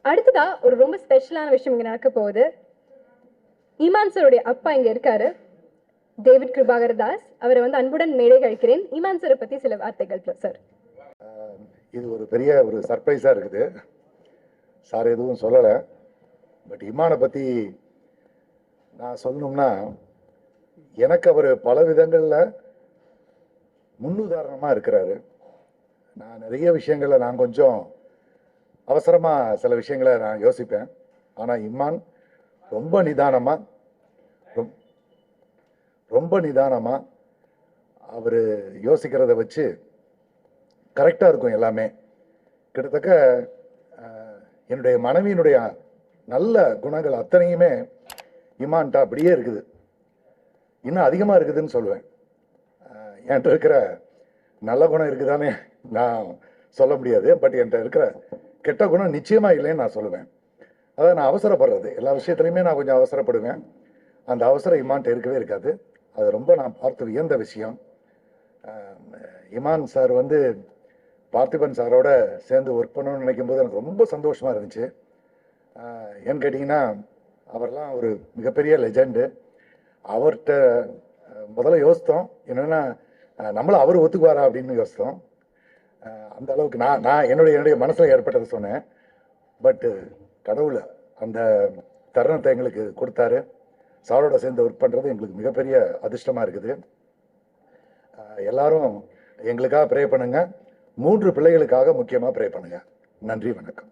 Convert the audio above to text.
அடுத்ததா ஒரு ரொம்ப ஸ்பெஷலான விஷயம் இங்க நடக்க போகுது. ஈமான் சாருடைய அப்பா இங்க இருக்காரு, டேவிட் கிருபாகர் தாஸ். அவரை அன்புடன் மேடை அழைக்கிறேன். ஈமான் சாரை பத்தி சில வார்த்தைகள் சார். இது ஒரு பெரிய ஒரு சர்ப்ரைஸா இருக்குது. சார் எதுவும் சொல்லலை. பட் இமானை பத்தி நான் சொல்லணும்னா, எனக்கு அவர் பல விதங்கள்ல முன்னுதாரணமா இருக்கிறாரு. நான் நிறைய விஷயங்களை நான் கொஞ்சம் அவசரமா சில விஷயங்களை நான் யோசிப்பேன். ஆனா இமான் ரொம்ப நிதானமா ரொம்ப நிதானமா அவர் யோசிக்கிறத வச்சு கரெக்டாக இருக்கும் எல்லாமே. கிட்டத்தட்ட என்னுடைய மனைவியினுடைய நல்ல குணங்கள் அத்தனையுமே இமான்ட்ட அப்படியே இருக்குது, இன்னும் அதிகமாக இருக்குதுன்னு சொல்லுவேன். என்கிட்ட இருக்கிற நல்ல குணம் இருக்குதானே நான் சொல்ல முடியாது, பட் என்கிட்ட இருக்கிற கெட்ட குணம் நிச்சயமாக இல்லைன்னு நான் சொல்லுவேன். அதாவது நான் அவசரப்படுறது, எல்லா விஷயத்துலையுமே நான் கொஞ்சம் அவசரப்படுவேன். அந்த அவசரம் இமான்ட்ட இருக்கவே இருக்காது. அது ரொம்ப நான் பார்த்து வியந்த விஷயம். இமான் சார் பார்த்திபன் சாரோட சேர்ந்து ஒர்க் பண்ணணும்னு நினைக்கும் போது எனக்கு ரொம்ப சந்தோஷமாக இருந்துச்சு. ஏன்னு கேட்டிங்கன்னா, அவர்லாம் ஒரு மிகப்பெரிய லெஜெண்டு. அவர்கிட்ட முதல்ல யோசித்தோம் என்னென்னா, நம்மளும் அவர் ஒத்துக்குவாரா அப்படின்னு யோசித்தோம். அந்த அளவுக்கு நான் என்னுடைய மனசில் ஏற்பட்டதை சொன்னேன். பட்டு கடவுள் அந்த தருணத்தை எங்களுக்கு கொடுத்தாரு. சாரோட சேர்ந்து ஒர்க் பண்ணுறது எங்களுக்கு மிகப்பெரிய அதிர்ஷ்டமாக இருக்குது. எல்லாரும் எங்களுக்காக ப்ரே பண்ணுங்க. 3 பிள்ளைகளுக்காக முக்கியமாக ப்ரே பண்ணுங்க. நன்றி, வணக்கம்.